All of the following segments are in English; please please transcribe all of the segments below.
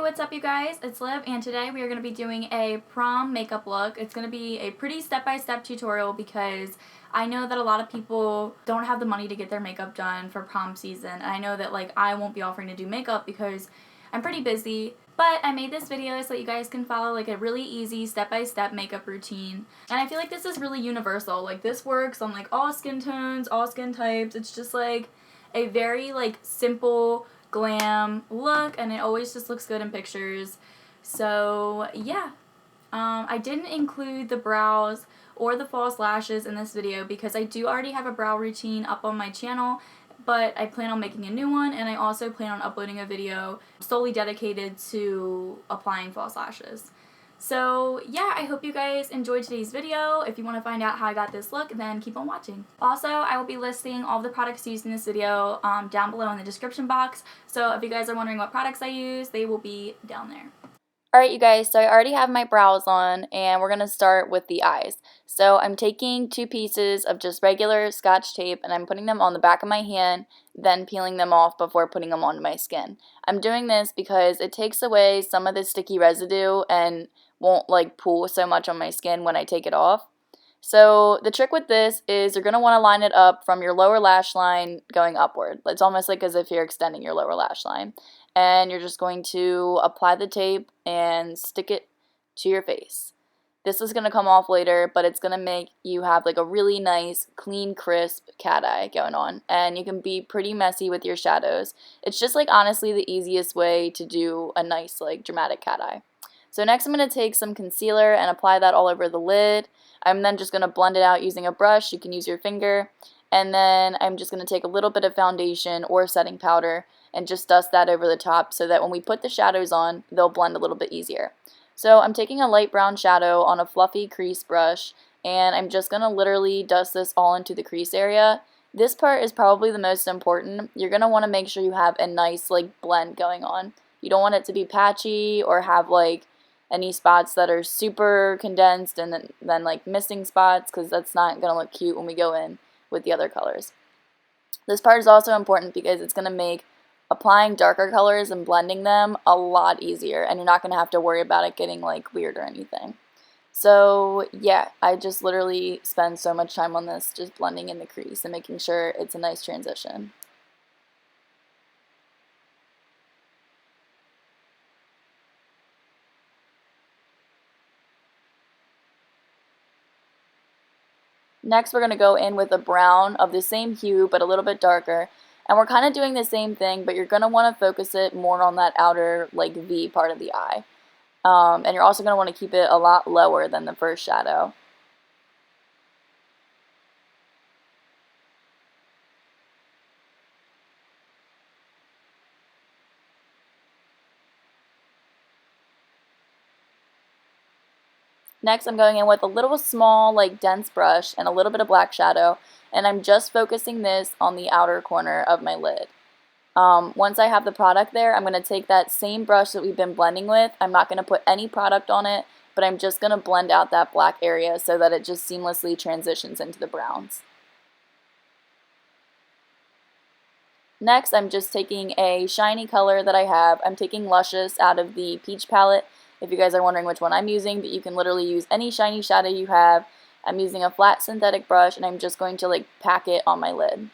what's up you guys? It's Liv and today we are going to be doing a prom makeup look. It's going to be a pretty step-by-step tutorial because I know that a lot of people don't have the money to get their makeup done for prom season. And I know that I won't be offering to do makeup because I'm pretty busy. But I made this video so that you guys can follow a really easy step-by-step makeup routine. And I feel like this is really universal. This works on all skin tones, all skin types. It's just a very simple glam look, and it always just looks good in pictures. So yeah, I didn't include the brows or the false lashes in this video because I do already have a brow routine up on my channel, but I plan on making a new one, and I also plan on uploading a video solely dedicated to applying false lashes. So yeah, I hope you guys enjoyed today's video. If you want to find out how I got this look, then keep on watching. Also, I will be listing all of the products used in this video down below in the description box. So if you guys are wondering what products I use, they will be down there. Alright you guys, so I already have my brows on, and we're going to start with the eyes. So I'm taking 2 pieces of just regular scotch tape, and I'm putting them on the back of my hand, then peeling them off before putting them onto my skin. I'm doing this because it takes away some of the sticky residue and won't pull so much on my skin when I take it off. So the trick with this is you're going to want to line it up from your lower lash line going upward. It's almost like as if you're extending your lower lash line. And you're just going to apply the tape and stick it to your face. This is going to come off later, but it's going to make you have a really nice, clean, crisp cat eye going on. And you can be pretty messy with your shadows. It's just honestly the easiest way to do a nice dramatic cat eye. So next I'm going to take some concealer and apply that all over the lid. I'm then just going to blend it out using a brush. You can use your finger. And then I'm just going to take a little bit of foundation or setting powder and just dust that over the top so that when we put the shadows on, they'll blend a little bit easier. So I'm taking a light brown shadow on a fluffy crease brush, and I'm just going to literally dust this all into the crease area. This part is probably the most important. You're going to want to make sure you have a nice blend going on. You don't want it to be patchy or have any spots that are super condensed and then missing spots, because that's not going to look cute when we go in with the other colors. This part is also important because it's going to make applying darker colors and blending them a lot easier, and you're not going to have to worry about it getting weird or anything. So yeah, I just literally spend so much time on this just blending in the crease and making sure it's a nice transition. Next, we're going to go in with a brown of the same hue but a little bit darker. And we're kind of doing the same thing, but you're going to want to focus it more on that outer V part of the eye. And you're also going to want to keep it a lot lower than the first shadow. Next, I'm going in with a little small, dense brush and a little bit of black shadow, and I'm just focusing this on the outer corner of my lid. Once I have the product there, I'm going to take that same brush that we've been blending with. I'm not going to put any product on it, but I'm just going to blend out that black area so that it just seamlessly transitions into the browns. Next, I'm just taking a shiny color that I have. I'm taking Luscious out of the Peach palette. If you guys are wondering which one I'm using, but you can literally use any shiny shadow you have. I'm using a flat synthetic brush, and I'm just going to pack it on my lid.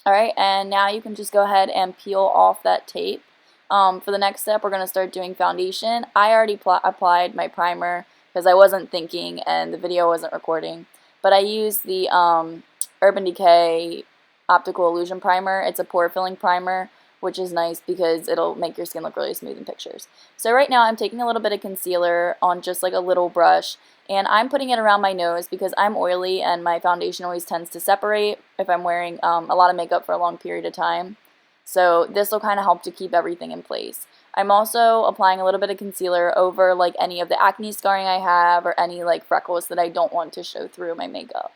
Alright, and now you can just go ahead and peel off that tape. For the next step, we're going to start doing foundation. I already applied my primer because I wasn't thinking and the video wasn't recording. But I used the Urban Decay Optical Illusion Primer. It's a pore filling primer, which is nice because it'll make your skin look really smooth in pictures. So right now I'm taking a little bit of concealer on just a little brush, and I'm putting it around my nose because I'm oily and my foundation always tends to separate if I'm wearing a lot of makeup for a long period of time. So this will kind of help to keep everything in place. I'm also applying a little bit of concealer over any of the acne scarring I have or any freckles that I don't want to show through my makeup.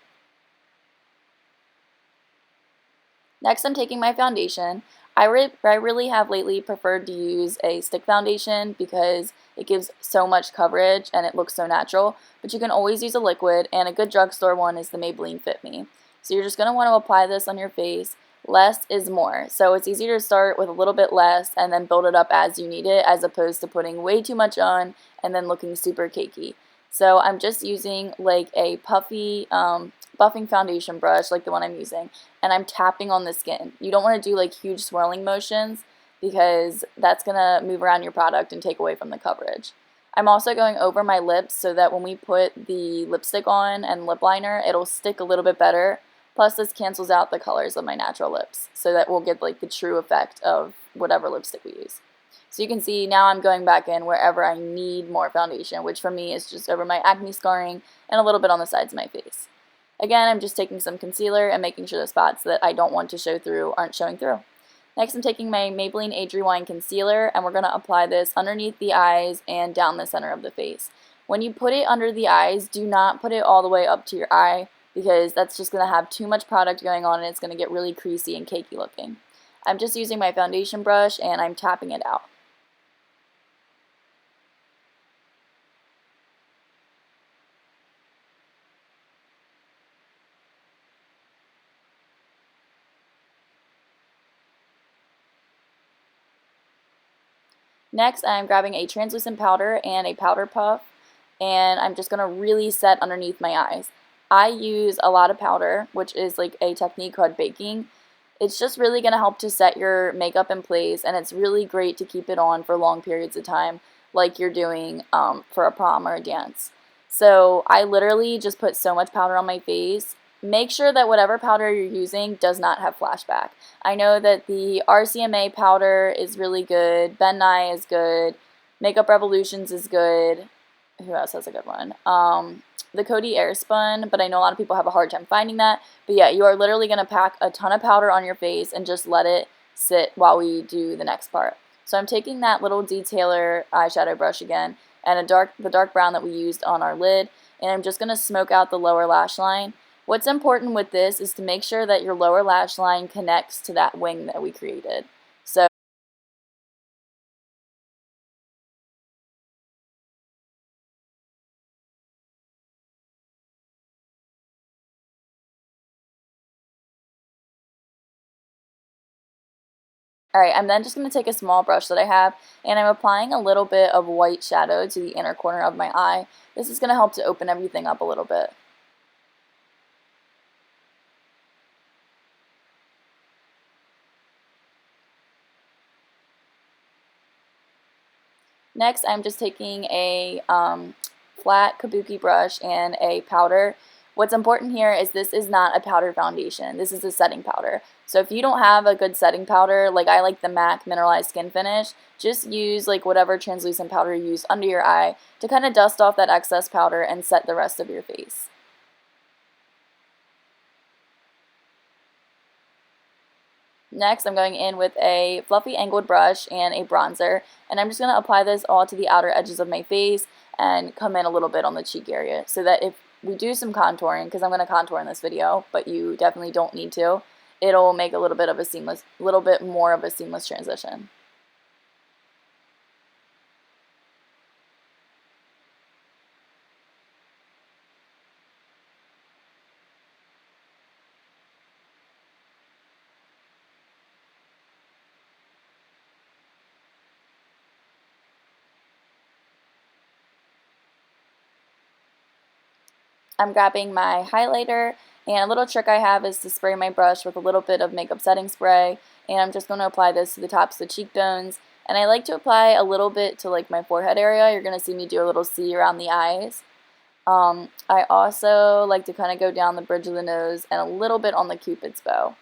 Next, I'm taking my foundation. I really have lately preferred to use a stick foundation because It gives so much coverage and it looks so natural, but you can always use a liquid, and a good drugstore one is the Maybelline Fit Me. So you're just going to want to apply this on your face. Less is more, so it's easier to start with a little bit less and then build it up as you need it, as opposed to putting way too much on and then looking super cakey. So I'm just using like a puffy buffing foundation brush like the one I'm using, and I'm tapping on the skin. You don't want to do like huge swirling motions because that's going to move around your product and take away from the coverage. I'm also going over my lips so that when we put the lipstick on and lip liner, it'll stick a little bit better. Plus, this cancels out the colors of my natural lips, so that we'll get like the true effect of whatever lipstick we use. So you can see now I'm going back in wherever I need more foundation, which for me is just over my acne scarring and a little bit on the sides of my face. Again, I'm just taking some concealer and making sure the spots that I don't want to show through aren't showing through. Next, I'm taking my Maybelline Age Rewind Concealer, and we're going to apply this underneath the eyes and down the center of the face. When you put it under the eyes, do not put it all the way up to your eye, because that's just going to have too much product going on and it's going to get really creasy and cakey looking. I'm just using my foundation brush and I'm tapping it out. Next, I'm grabbing a translucent powder and a powder puff, and I'm just going to really set underneath my eyes. I use a lot of powder, which is like a technique called baking. It's just really going to help to set your makeup in place, and it's really great to keep it on for long periods of time, like you're doing for a prom or a dance. So I literally just put so much powder on my face. Make sure that whatever powder you're using does not have flashback. I know that the RCMA powder is really good, Ben Nye is good, Makeup Revolutions is good. Who else has a good one? The Coty Airspun, but I know a lot of people have a hard time finding that. But yeah, you are literally going to pack a ton of powder on your face and just let it sit while we do the next part. So I'm taking that little detailer eyeshadow brush again, and the dark brown that we used on our lid, and I'm just going to smoke out the lower lash line. What's important with this is to make sure that your lower lash line connects to that wing that we created. So alright, I'm then just going to take a small brush that I have, and I'm applying a little bit of white shadow to the inner corner of my eye. This is going to help to open everything up a little bit. Next, I'm just taking a flat kabuki brush and a powder. What's important here is this is not a powder foundation. This is a setting powder. So if you don't have a good setting powder, like I like the MAC Mineralized Skin Finish, just use like whatever translucent powder you use under your eye to kind of dust off that excess powder and set the rest of your face. Next, I'm going in with a fluffy angled brush and a bronzer, and I'm just going to apply this all to the outer edges of my face and come in a little bit on the cheek area, so that if we do some contouring, because I'm going to contour in this video, but you definitely don't need to, it'll make a little bit more of a seamless transition. I'm grabbing my highlighter, and a little trick I have is to spray my brush with a little bit of makeup setting spray, and I'm just going to apply this to the tops of the cheekbones, and I like to apply a little bit to like my forehead area. You're going to see me do a little C around the eyes. I also like to kind of go down the bridge of the nose and a little bit on the Cupid's bow.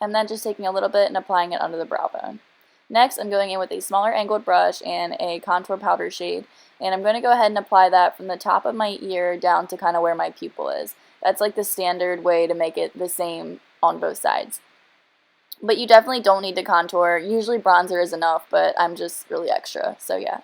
And then just taking a little bit and applying it under the brow bone. Next, I'm going in with a smaller angled brush and a contour powder shade, and I'm going to go ahead and apply that from the top of my ear down to kind of where my pupil is. That's like the standard way to make it the same on both sides. But you definitely don't need to contour. Usually bronzer is enough, but I'm just really extra, so yeah.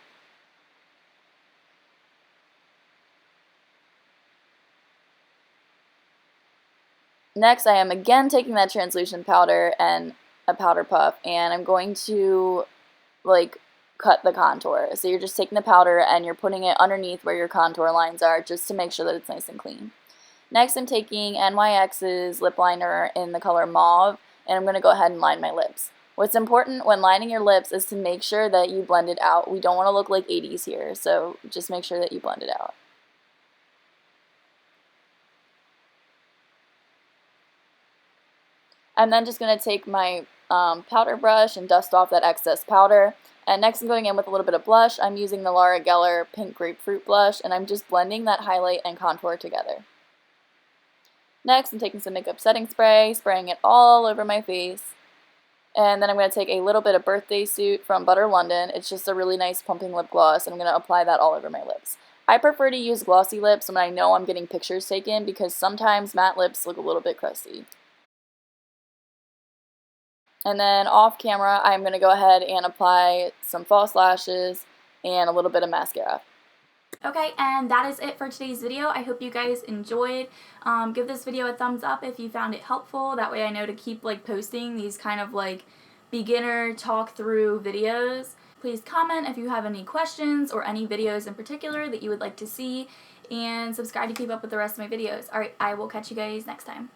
Next, I am again taking that translucent powder and a powder puff, and I'm going to like cut the contour. So you're just taking the powder and you're putting it underneath where your contour lines are just to make sure that it's nice and clean. Next, I'm taking NYX's lip liner in the color Mauve, and I'm going to go ahead and line my lips. What's important when lining your lips is to make sure that you blend it out. We don't want to look like 80s here, so just make sure that you blend it out. I'm then just going to take my powder brush and dust off that excess powder. And next I'm going in with a little bit of blush. I'm using the Laura Geller Pink Grapefruit blush, and I'm just blending that highlight and contour together. Next, I'm taking some makeup setting spray, spraying it all over my face. And then I'm going to take a little bit of Birthday Suit from Butter London. It's just a really nice pumping lip gloss, and I'm going to apply that all over my lips. I prefer to use glossy lips when I know I'm getting pictures taken because sometimes matte lips look a little bit crusty. And then off camera, I'm going to go ahead and apply some false lashes and a little bit of mascara. Okay, and that is it for today's video. I hope you guys enjoyed. Give this video a thumbs up if you found it helpful. That way I know to keep posting these kind of beginner talk through videos. Please comment if you have any questions or any videos in particular that you would like to see, and subscribe to keep up with the rest of my videos. Alright, I will catch you guys next time.